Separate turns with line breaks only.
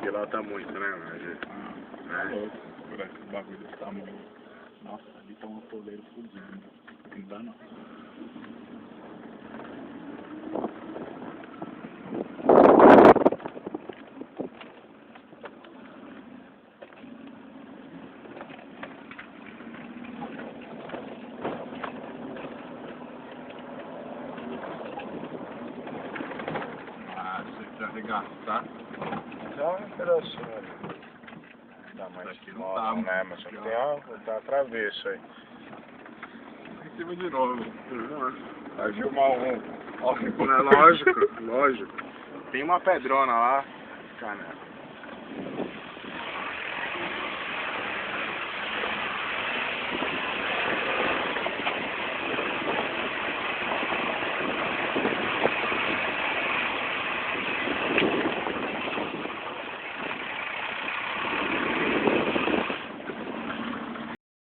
pilota muito, né? Mas, né?
Por esse bagulho desse tamanho. Nossa, ali tá um atoleiro fudido. Não dá não. Ah, se você quiser arregaçar.
Só um pedacinho ali. Tá mais
Aqui não
móvel,
tá,
né? Mas só que tem uma, tá travesso aí.
Em cima de novo. Vai filmar um.
Não, lógico, lógico. Tem uma pedrona lá, cara.